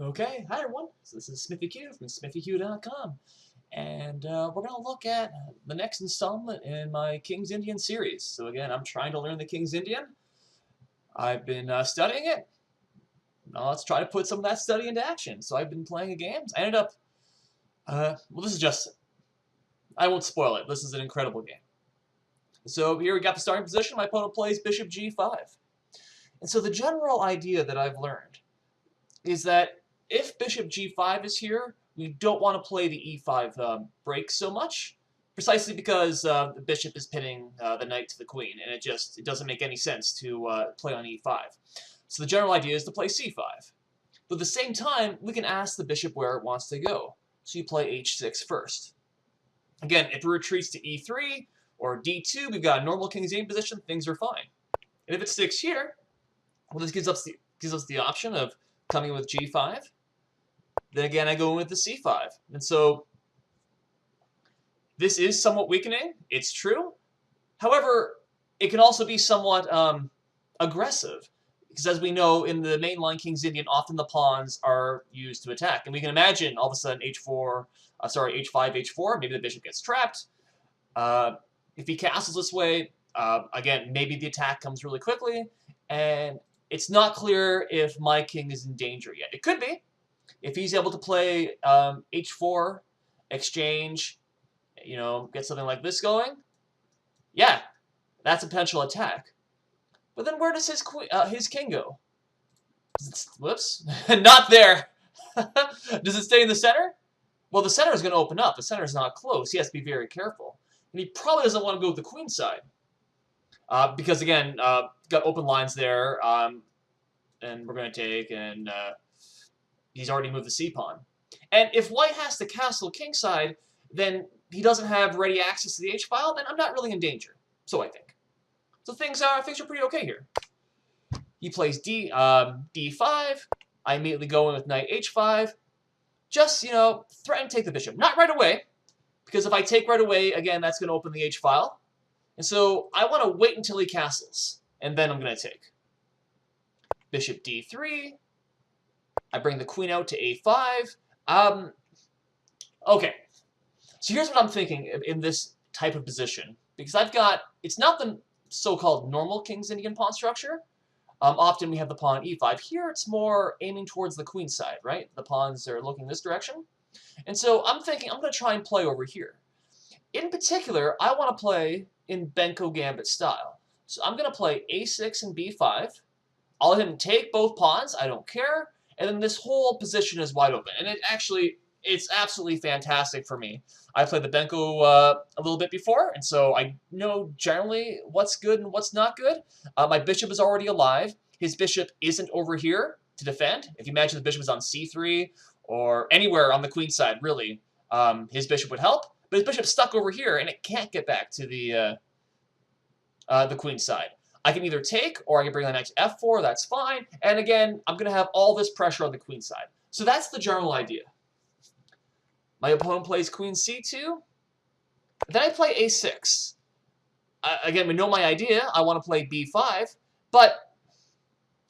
Okay, hi everyone. So this is SmithyQ from SmithyQ.com, and we're going to look at the next installment in my King's Indian series. So again, I'm trying to learn the King's Indian. I've been studying it. Now let's try to put some of that study into action. So I've been playing games. I ended up, well, this is just, I won't spoil it. This is an incredible game. So here we got the starting position. My opponent plays Bishop G5. And so the general idea that I've learned is that if Bishop G5 is here, we don't want to play the E5 break so much, precisely because the bishop is pinning the knight to the queen, and it doesn't make any sense to play on E5. So the general idea is to play C5. But at the same time, we can ask the bishop where it wants to go. So you play H6 first. Again, if it retreats to E3 or D2, we've got a normal King's Indian position, things are fine. And if it sticks here, well, this gives us the option of coming in with G5. Then again, I go in with the C5. And so this is somewhat weakening. It's true. However, it can also be somewhat aggressive. Because as we know, in the mainline King's Indian, often the pawns are used to attack. And we can imagine all of a sudden H5, H4, maybe the bishop gets trapped. If he castles this way, again, maybe the attack comes really quickly. And it's not clear if my king is in danger yet. It could be. If he's able to play H4, exchange, get something like this going, yeah, that's a potential attack. But then where does his king go? Whoops, not there. Does it stay in the center? Well, the center is going to open up. The center is not close. He has to be very careful. And he probably doesn't want to go to the queen side. Because, again, got open lines there, and we're going to take, and he's already moved the c-pawn. And if white has to castle kingside, then he doesn't have ready access to the h-file, then I'm not really in danger. So I think. So things are pretty okay here. He plays d5. I immediately go in with knight h5. Just, threaten to take the bishop. Not right away, because if I take right away, again, that's going to open the h-file. And so I want to wait until he castles, and then I'm going to take. Bishop d3. I bring the queen out to a5. Okay. So here's what I'm thinking in this type of position. Because it's not the so-called normal King's Indian pawn structure. Often we have the pawn e5. Here it's more aiming towards the queen side, right? The pawns are looking this direction. And so I'm thinking I'm going to try and play over here. In particular, I want to play in Benko Gambit style. So I'm going to play a6 and b5. I'll let him take both pawns. I don't care. And then this whole position is wide open. And it's absolutely fantastic for me. I played the Benko a little bit before, and so I know generally what's good and what's not good. My bishop is already alive. His bishop isn't over here to defend. If you imagine the bishop is on c3 or anywhere on the queen side, really, his bishop would help. But his bishop's stuck over here, and it can't get back to the queen side. I can either take, or I can bring the knight to f4. That's fine. And again, I'm going to have all this pressure on the queen side. So that's the general idea. My opponent plays queen c2. Then I play a6. Again, we know my idea. I want to play b5. But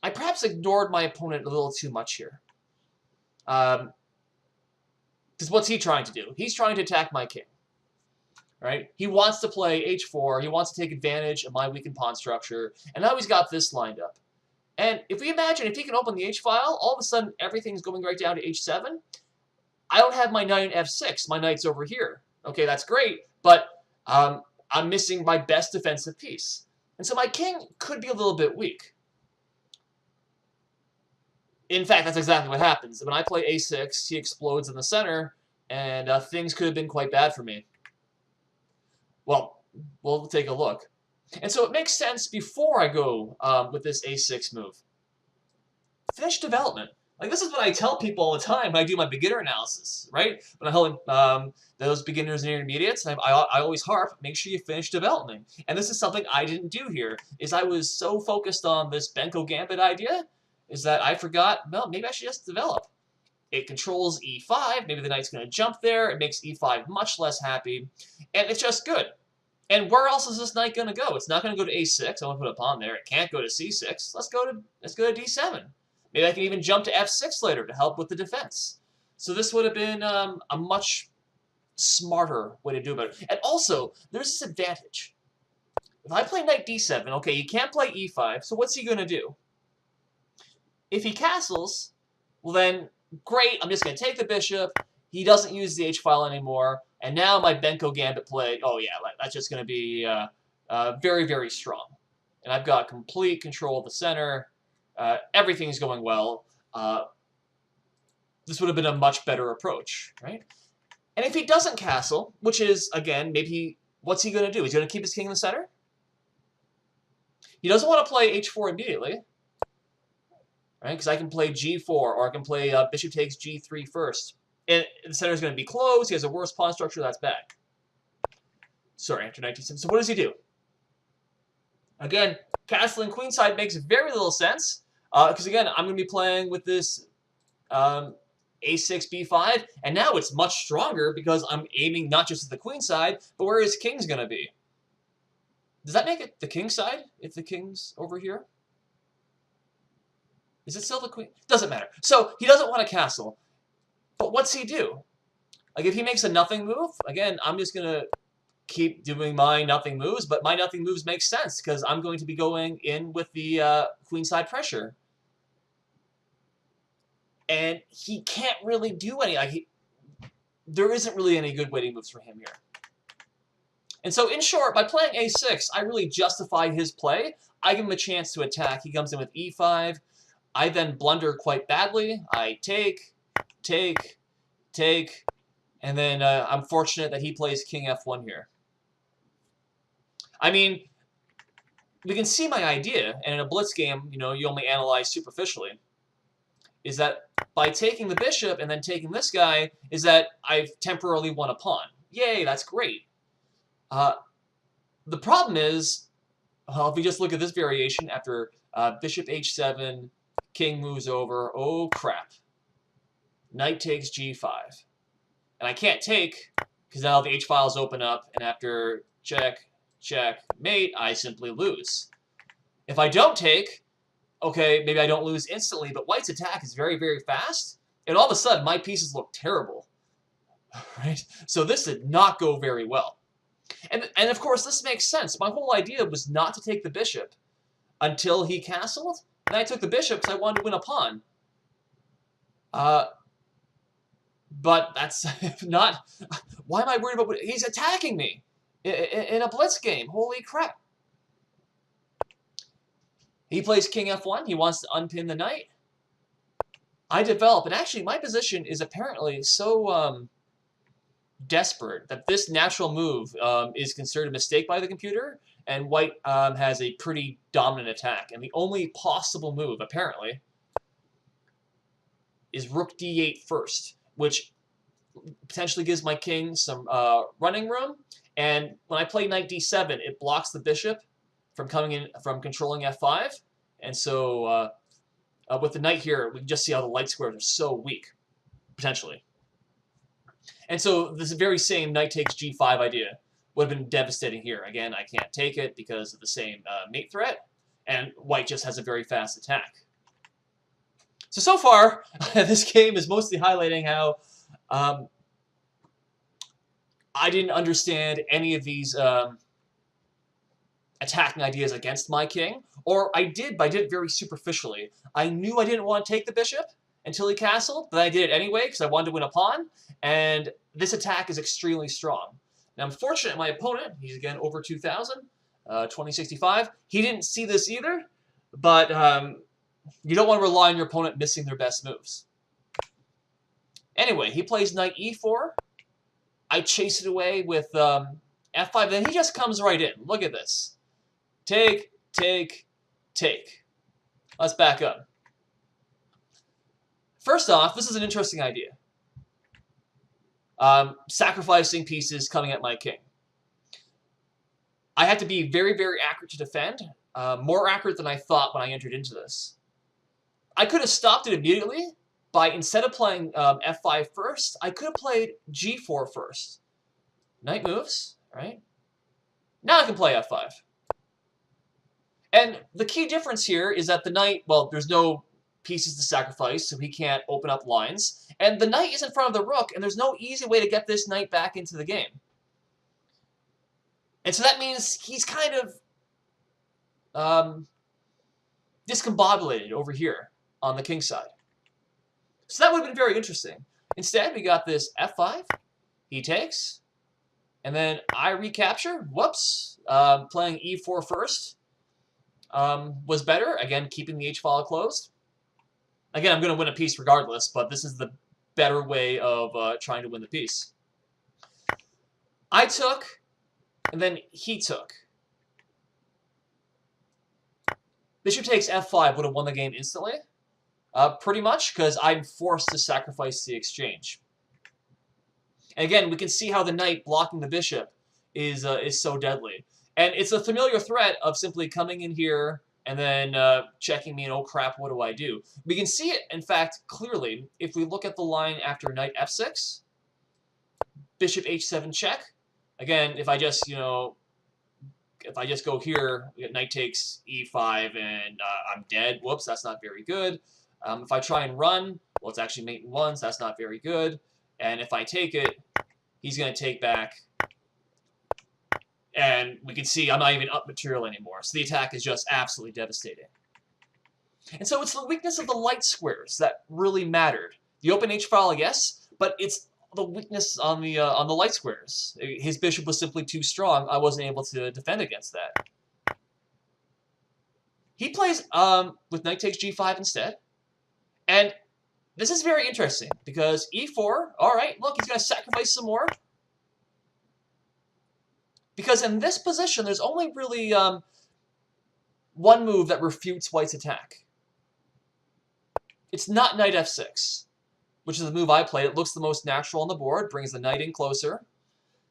I perhaps ignored my opponent a little too much here. Because what's he trying to do? He's trying to attack my king. Right? He wants to play h4. He wants to take advantage of my weakened pawn structure. And now he's got this lined up. And if we imagine, if he can open the h-file, all of a sudden everything's going right down to h7. I don't have my knight in f6. My knight's over here. Okay, that's great, but I'm missing my best defensive piece. And so my king could be a little bit weak. In fact, that's exactly what happens. When I play a6, he explodes in the center, and things could have been quite bad for me. Well, we'll take a look. And so it makes sense before I go with this a6 move. Finish development. Like, this is what I tell people all the time when I do my beginner analysis, right? When I help those beginners and intermediates, I always harp, make sure you finish development. And this is something I didn't do here, is I was so focused on this Benko Gambit idea, is that I forgot, well, maybe I should just develop. It controls e5, maybe the knight's going to jump there, it makes e5 much less happy, and it's just good. And where else is this knight going to go? It's not going to go to a6, I want to put a pawn there, it can't go to c6, let's go to d7. Maybe I can even jump to f6 later to help with the defense. So this would have been a much smarter way to do it. And also, there's this advantage. If I play knight d7, okay, you can't play e5, so what's he going to do? If he castles, well then, great, I'm just going to take the bishop. He doesn't use the h-file anymore, and now my Benko Gambit play, oh yeah, that's just going to be very, very strong. And I've got complete control of the center. Everything's going well. This would have been a much better approach, right? And if he doesn't castle, which is, again, maybe what's he going to do? He's going to keep his king in the center? He doesn't want to play h4 immediately, right? Because I can play g4, or I can play bishop takes g3 first. And the center is going to be closed. He has a worse pawn structure. That's bad. Sorry, after 19. So what does he do? Again, castling queenside makes very little sense. Because, again, I'm going to be playing with this a6, b5. And now it's much stronger because I'm aiming not just at the queen side, but where his king's going to be. Does that make it the king side if the king's over here? Is it still the queen? Doesn't matter. So he doesn't want to castle. But what's he do? Like, if he makes a nothing move, again, I'm just going to keep doing my nothing moves, but my nothing moves make sense because I'm going to be going in with the queenside pressure. And he can't really do any. There isn't really any good waiting moves for him here. And so, in short, by playing a6, I really justify his play. I give him a chance to attack. He comes in with e5. I then blunder quite badly. I take, and then I'm fortunate that he plays king f1 here. I mean, we can see my idea, and in a blitz game, you know, you only analyze superficially, is that by taking the bishop and then taking this guy, is that I've temporarily won a pawn. Yay, that's great. The problem is, if we just look at this variation after bishop h7, king moves over, oh crap. Knight takes g5. And I can't take, because now the h-files open up, and after check, check, mate, I simply lose. If I don't take, okay, maybe I don't lose instantly, but white's attack is very, very fast, and all of a sudden my pieces look terrible. Right? So this did not go very well. And of course, this makes sense. My whole idea was not to take the bishop until he castled, and I took the bishop because I wanted to win a pawn. But that's not... Why am I worried about... He's attacking me in a blitz game. Holy crap. He plays king f1. He wants to unpin the knight. I develop, and actually my position is apparently so desperate that this natural move is considered a mistake by the computer, and white has a pretty dominant attack. And the only possible move, apparently, is rook d8 first, which potentially gives my king some running room. And when I play knight d7, it blocks the bishop from coming in, from controlling f5. And so with the knight here, we can just see how the light squares are so weak, potentially. And so this very same knight takes g5 idea would have been devastating here. Again, I can't take it because of the same mate threat, and white just has a very fast attack. So far, this game is mostly highlighting how I didn't understand any of these attacking ideas against my king, or I did, but I did it very superficially. I knew I didn't want to take the bishop until he castled, but I did it anyway because I wanted to win a pawn, and this attack is extremely strong. Now, I'm fortunate my opponent, he's again over 2,000, 2065, he didn't see this either, but you don't want to rely on your opponent missing their best moves. Anyway, he plays knight e4. I chase it away with f5, then he just comes right in. Look at this. Take, take, take. Let's back up. First off, this is an interesting idea. Sacrificing pieces coming at my king. I had to be very, very accurate to defend. More accurate than I thought when I entered into this. I could have stopped it immediately by, instead of playing f5 first, I could have played g4 first. Knight moves, right? Now I can play f5. And the key difference here is that the knight, well, there's no pieces to sacrifice, so he can't open up lines. And the knight is in front of the rook, and there's no easy way to get this knight back into the game. And so that means he's kind of discombobulated over here on the king side. So that would have been very interesting. Instead, we got this f5. He takes. And then I recapture. Whoops. Playing e4 first was better. Again, keeping the h-file closed. Again, I'm going to win a piece regardless, but this is the better way of trying to win the piece. I took, and then he took. Bishop takes f5 would have won the game instantly. Pretty much, because I'm forced to sacrifice the exchange. And again, we can see how the knight blocking the bishop is so deadly. And it's a familiar threat of simply coming in here and then checking me and, oh crap, what do I do? We can see it, in fact, clearly if we look at the line after knight f6, bishop h7 check. Again, if I just, if I just go here, we get knight takes e5 and I'm dead. Whoops, that's not very good. If I try and run, well, it's actually mate in one, so that's not very good. And if I take it, he's going to take back. And we can see I'm not even up material anymore. So the attack is just absolutely devastating. And so it's the weakness of the light squares that really mattered. The open h-file, yes, but it's the weakness on the light squares. His bishop was simply too strong. I wasn't able to defend against that. He plays with knight takes g5 instead. And this is very interesting because e4, all right, look, he's going to sacrifice some more. Because in this position, there's only really one move that refutes white's attack. It's not knight f6, which is the move I played. It looks the most natural on the board, brings the knight in closer.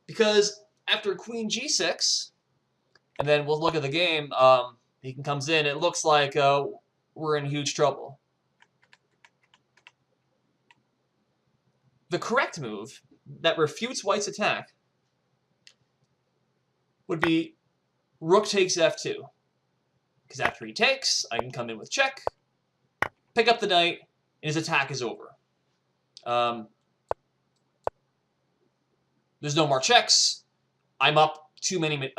Because after queen g6, and then we'll look at the game, he comes in, it looks like we're in huge trouble. The correct move that refutes white's attack would be rook takes f2. Because after he takes, I can come in with check, pick up the knight, and his attack is over. There's no more checks. I'm up too many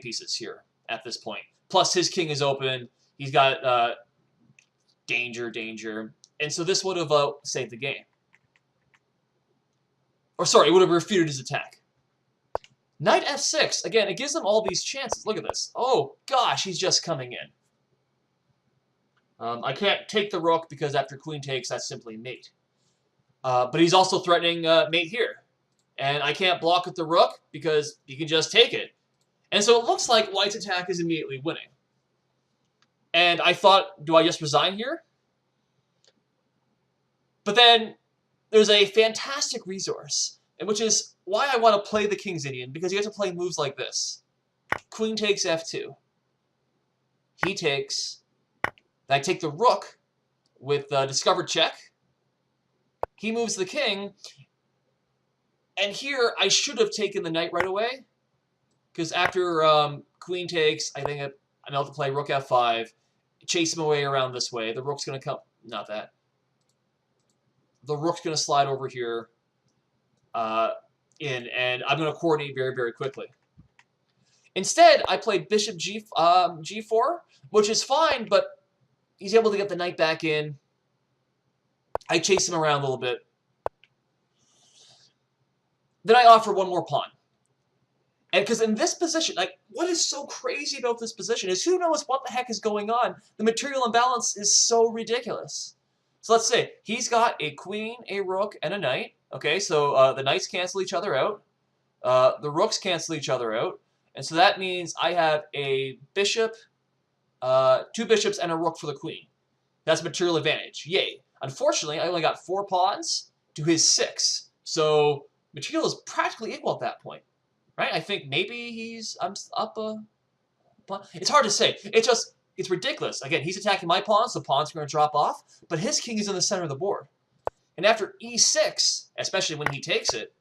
pieces here at this point. Plus, his king is open. He's got danger. And so this would have saved the game. Or sorry, it would have refuted his attack. Knight f6, again, it gives them all these chances. Look at this. Oh, gosh, he's just coming in. I can't take the rook because after queen takes, that's simply mate. But he's also threatening mate here. And I can't block with the rook because he can just take it. And so it looks like white's attack is immediately winning. And I thought, do I just resign here? But then there's a fantastic resource, which is why I want to play the King's Indian, because you have to play moves like this. Queen takes f2. He takes. Then I take the rook with discovered check. He moves the king. And here, I should have taken the knight right away. Because after queen takes, I think I'm able to play rook f5. Chase him away around this way. The rook's going to come. Not that. The rook's going to slide over here and I'm going to coordinate very, very quickly. Instead, I played bishop g4, which is fine, but he's able to get the knight back in. I chase him around a little bit. Then I offer one more pawn. And because in this position, like, what is so crazy about this position is who knows what the heck is going on. The material imbalance is so ridiculous. So let's say he's got a queen, a rook, and a knight. Okay, so the knights cancel each other out. The rooks cancel each other out. And so that means I have a bishop, 2 bishops, and a rook for the queen. That's material advantage. Yay. Unfortunately, I only got 4 pawns to his 6. So material is practically equal at that point. Right? I think maybe I'm up a pawn. It's hard to say. It's ridiculous. Again, he's attacking my pawns, so pawns are going to drop off, but his king is in the center of the board. And after e6, especially when he takes it,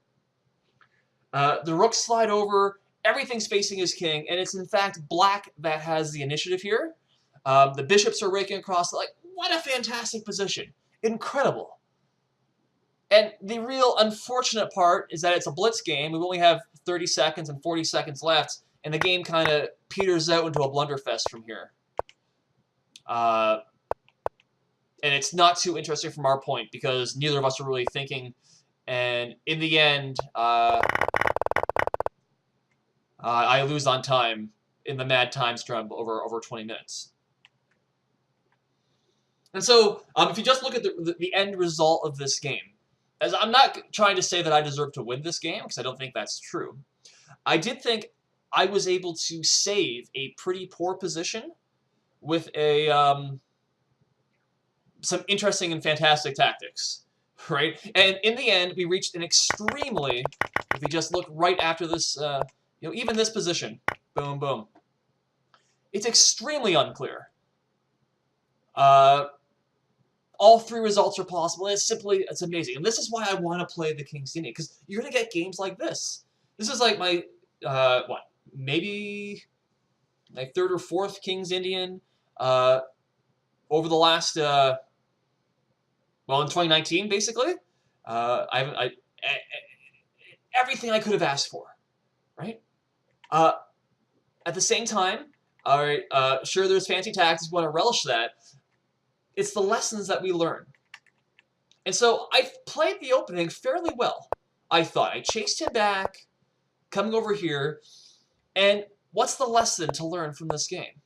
the rooks slide over, everything's facing his king, and it's in fact black that has the initiative here. The bishops are raking across, like, what a fantastic position. Incredible. And the real unfortunate part is that it's a blitz game. We only have 30 seconds and 40 seconds left, and the game kind of peters out into a blunderfest from here. And it's not too interesting from our point because neither of us are really thinking. And in the end, I lose on time in the mad time scrum over 20 minutes. And so, if you just look at the end result of this game, as I'm not trying to say that I deserve to win this game, because I don't think that's true, I did think I was able to save a pretty poor position with some interesting and fantastic tactics, right? And in the end, we reached an extremely, if we just look right after this, even this position, boom, boom, it's extremely unclear. All three results are possible, and it's amazing. And this is why I want to play the King's Indian, because you're going to get games like this. This is like my, maybe my third or fourth King's Indian over the last, in 2019, basically. Everything I could have asked for, right? At the same time, all right, sure, there's fancy tactics, we want to relish that. It's the lessons that we learn. And so I played the opening fairly well, I thought. I chased him back, coming over here, and what's the lesson to learn from this game?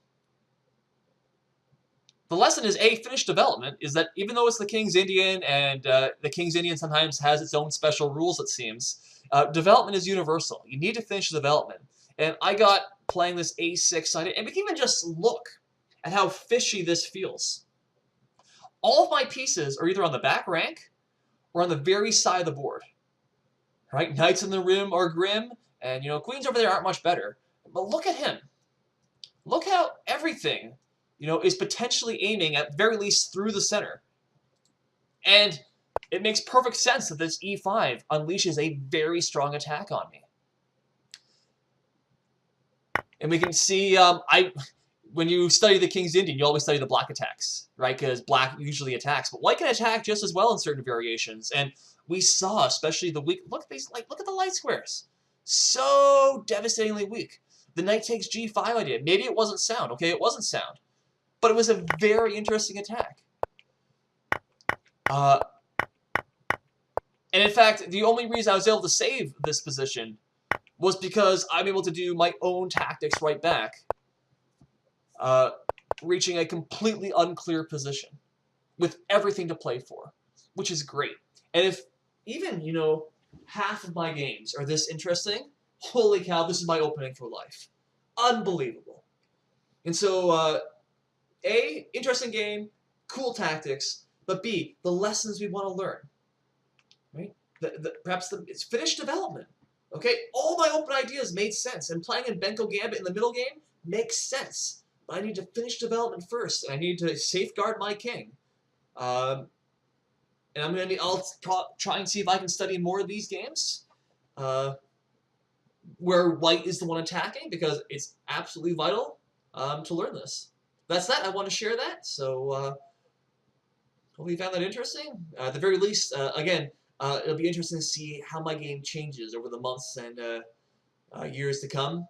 The lesson is, finish development, is that even though it's the King's Indian, and the King's Indian sometimes has its own special rules, it seems, development is universal. You need to finish development. And I got playing this A6 on it, and we can even just look at how fishy this feels. All of my pieces are either on the back rank or on the very side of the board. Right? Knights in the rim are grim, and queens over there aren't much better. But look at him. Look how everything, is potentially aiming at very least through the center. And it makes perfect sense that this E5 unleashes a very strong attack on me. And we can see, when you study the King's Indian, you always study the black attacks, right? Because black usually attacks, but white can attack just as well in certain variations. And we saw, especially the weak. Look at these, look at the light squares, so devastatingly weak. The knight takes G5 idea. Maybe it wasn't sound. Okay, it wasn't sound, but it was a very interesting attack. And in fact, the only reason I was able to save this position was because I'm able to do my own tactics right back. Reaching a completely unclear position with everything to play for, which is great. And if even, half of my games are this interesting, holy cow, this is my opening for life. Unbelievable. And so, A, interesting game, cool tactics, but B, the lessons we want to learn, right? Perhaps it's finished development. Okay, all my open ideas made sense, and playing in Benko Gambit in the middle game makes sense. But I need to finish development first, and I need to safeguard my king. And I'll try and see if I can study more of these games, where white is the one attacking, because it's absolutely vital to learn this. That's that. I want to share that. So hope you found that interesting. At the very least, again, it'll be interesting to see how my game changes over the months and years to come.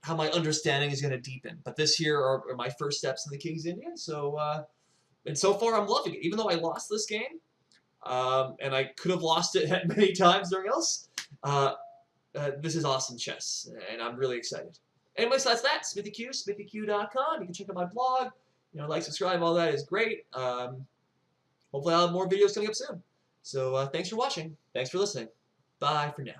How my understanding is going to deepen. But this here are my first steps in the King's Indian. So, and so far I'm loving it. Even though I lost this game, and I could have lost it at many times during else, this is awesome chess, and I'm really excited. Anyways, that's that. SmithyQ, SmithyQ.com. You can check out my blog. Like, subscribe, all that is great. Hopefully I'll have more videos coming up soon. So thanks for watching. Thanks for listening. Bye for now.